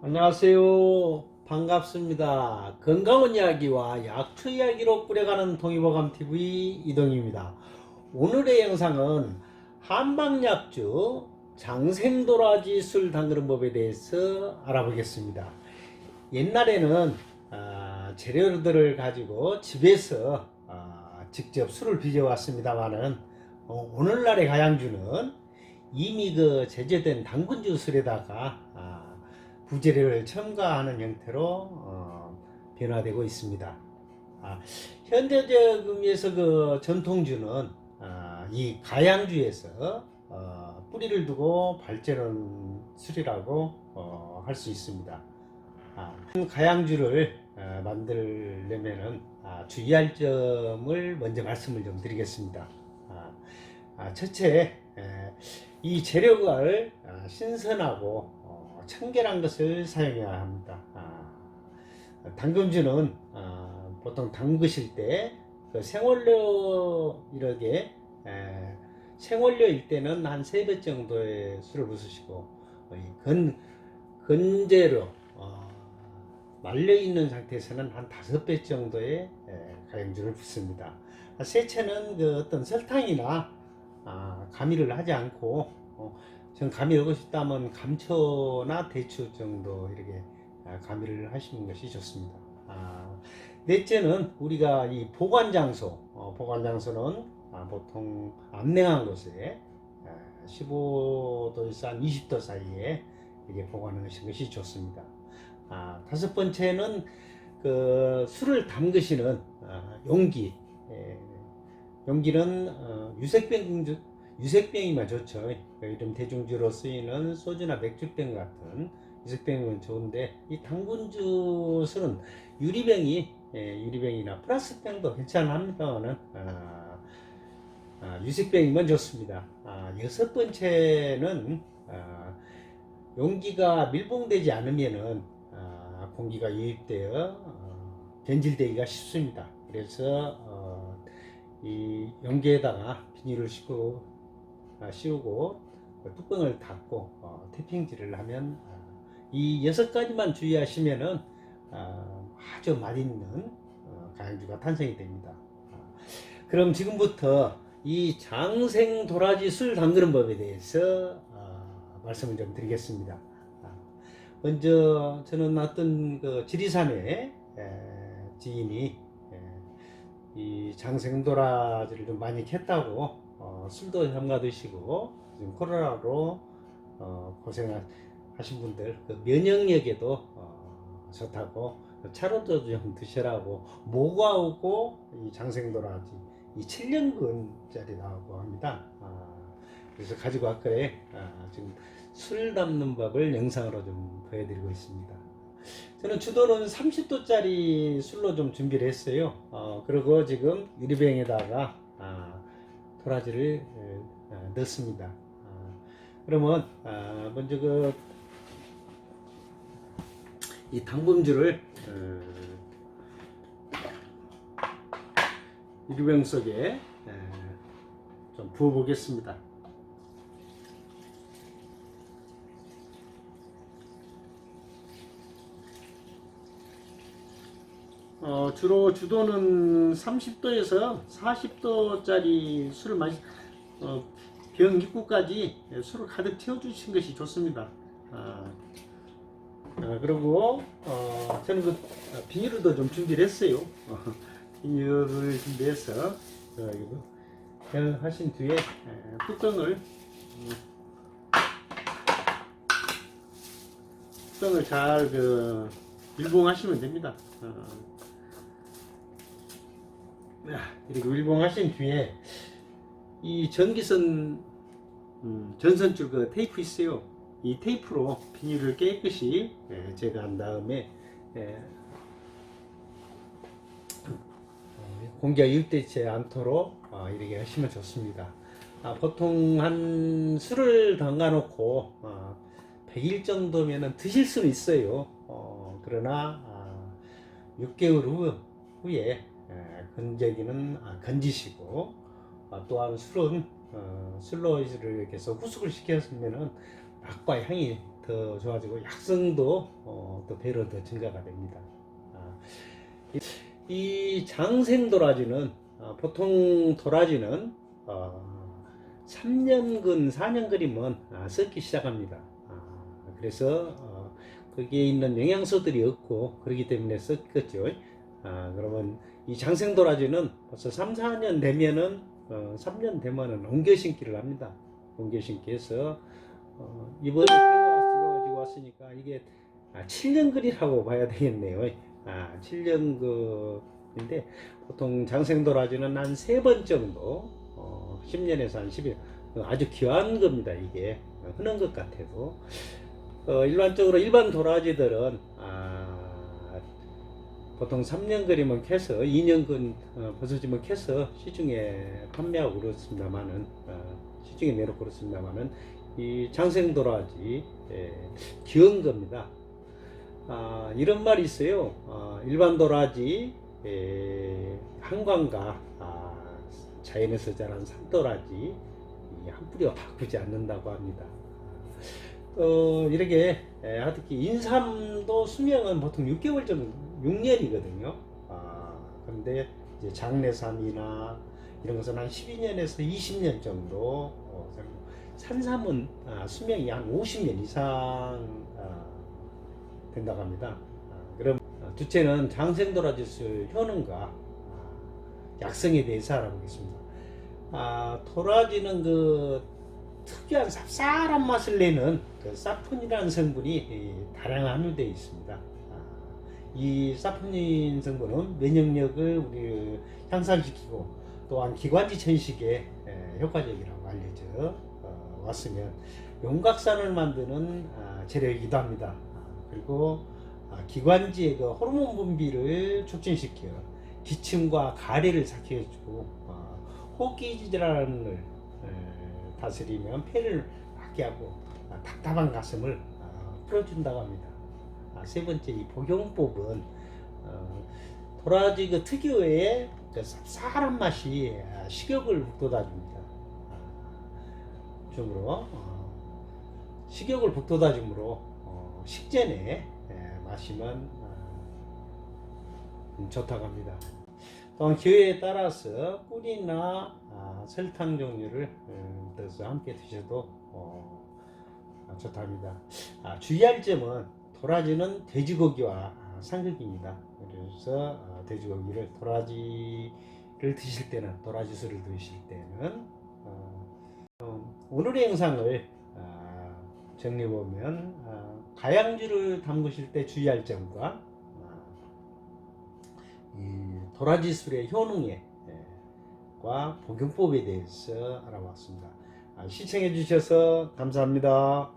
안녕하세요. 반갑습니다. 건강한 이야기와 약초 이야기로 꾸려가는 동의보감TV 이동입니다. 오늘의 영상은 한방약주 장생도라지 술 담그는 법에 대해서 알아보겠습니다. 옛날에는 재료들을 가지고 집에서 직접 술을 빚어왔습니다만은 오늘날의 가양주는 이미 제조된 당근주 술에다가 부재료를 첨가하는 형태로 변화되고 있습니다. 현대적 의미에서 전통주는 이 가양주에서 뿌리를 두고 발전한 술이라고 할 수 있습니다. 가양주를 만들려면은 주의할 점을 먼저 말씀을 좀 드리겠습니다. 첫째, 이 재료를 신선하고 청결한 것을 사용해야 합니다. 당금주는 보통 담그실 때 생원료 이렇게 생원료일 때는 한 3배 정도의 술을 부으시고 건재로 말려있는 상태에서는 한 5배 정도의 가염주를 붓습니다. 세체는 어떤 설탕이나 가미를 하지 않고 전 가미 넣고 싶다면 감초나 대추 정도 이렇게 가미를 하시는 것이 좋습니다. 넷째는 우리가 이 보관장소, 보관장소는 보통 암냉한 곳에 15도에서 한 20도 사이에 이게 보관하시는 것이 좋습니다. 다섯 번째는 술을 담그시는 용기, 용기는 유색병이면 좋죠. 이런 대중주로 쓰이는 소주나 맥주병 같은 유색병은 좋은데 이 당근주 술은 유리병이나 플라스병도 괜찮합니다만은 유색병이면 좋습니다. 여섯 번째는 용기가 밀봉되지 않으면은 공기가 유입되어 변질되기가 쉽습니다. 그래서 이 용기에다가 비닐을 씌우고 뚜껑을 닫고 태핑질을 하면 이 6가지만 주의하시면은 아주 맛있는 가양주가 탄생이 됩니다. 그럼 지금부터 이 장생도라지 술 담그는 법에 대해서 말씀을 좀 드리겠습니다. 먼저 저는 어떤 지리산의 지인이 이 장생도라지를 좀 많이 캤다고 술도 험가 드시고 지금 코로나로 고생하신 분들 면역력에도 좋다고 차로도 좀 드시라고 모과하고 이 장생도라지 이 7년근짜리라고 합니다. 그래서 가지고 왔거에 지금 술 담는 법을 영상으로 좀 보여드리고 있습니다. 저는 주도는 30도짜리 술로 좀 준비를 했어요. 그리고 지금 유리병에다가 도라지를 넣습니다. 그러면 먼저 이 당금주를 유리병 속에 좀 부어 보겠습니다. 주로 주도는 30도에서 40도짜리 술을 병 입구까지 술을 가득 채워주신 것이 좋습니다. 그리고 저는 비닐도 좀 준비를 했어요. 비닐을 준비해서 이거 하신 뒤에 뚜껑을 잘 밀봉하시면 됩니다. 이렇게 밀봉하신 뒤에 이 전기선 전선줄 테이프 있어요. 이 테이프로 비닐을 깨끗이 제거한 다음에 공기가 유입되지 않도록 이렇게 하시면 좋습니다. 보통 한 술을 담가 놓고 100일 정도면 드실 수는 있어요. 그러나 6개월 후에 건지시고 또한 술은 슬로이즈를 계속 후숙을 시켰으면은 맛과 향이 더 좋아지고 약성도 또 배로 더 증가가 됩니다. 아, 이 장생 도라지는 보통 도라지는 3년근 4년근이면 썩기 시작합니다. 그래서 거기에 있는 영양소들이 없고 그렇기 때문에 썩겠죠. 그러면 이 장생 도라지는 벌써 3, 4년 되면은 3년 되면은 옮겨 심기를 합니다. 옮겨 심기해서 이번에 가지고 왔으니까 이게 7년근이라고 봐야 되겠네요. 7년근인데 보통 장생 도라지는 한 3번 정도 10년에서 한 10년 아주 귀한 겁니다. 이게 흔한 것 같아도 일반적으로 일반 도라지들은 보통 3년근이면 캐서 2년근 벗어지면 캐서 시중에 판매하고 그렇습니다만은 시중에 내놓고 그렇습니다만은 이 장생 도라지 귀한 겁니다. 이런 말이 있어요. 일반 도라지 한광과 자연에서 자란 산도라지 한 뿌리가 바꾸지 않는다고 합니다. 이렇게 특히 인삼도 수명은 보통 6개월 정도 6년이거든요. 그런데 이제 장내삼이나 이런 것은 한 12년에서 20년 정도 산삼은 수명이 한 50년 이상 된다고 합니다. 그럼 둘째는 장생도라지술 효능과 약성에 대해서 알아보겠습니다. 도라지는 특유한 쌉쌀한 맛을 내는 사포닌이라는 성분이 다량 함유되어 있습니다. 이 사포닌 성분은 면역력을 우리 향상시키고 또한 기관지 천식에 효과적이라고 알려져 왔으면 용각산을 만드는 재료이기도 합니다. 그리고 기관지의 호르몬 분비를 촉진시켜 기침과 가래를 삭혀주고 호흡기 질환을 다스리면 폐를 막게 하고 답답한 가슴을 풀어준다고 합니다. 세 번째, 이 복용법은 도라지 특유의 쌉쌀한 맛이 식욕을 북돋아줍니다. 식욕을 북돋아주므로 식전에 마시면 좋다고 합니다. 또한 기회에 따라서 꿀이나 설탕 종류를 넣어서 함께 드셔도 좋답니다. 주의할 점은 도라지는 돼지고기와 상극입니다. 그래서 돼지고기를 도라지를 드실 때는 도라지술을 드실 때는 오늘의 영상을 정리해 보면 가양주를 담그실 때 주의할 점과 이 도라지술의 효능과 복용법에 대해서 알아봤습니다. 시청해 주셔서 감사합니다.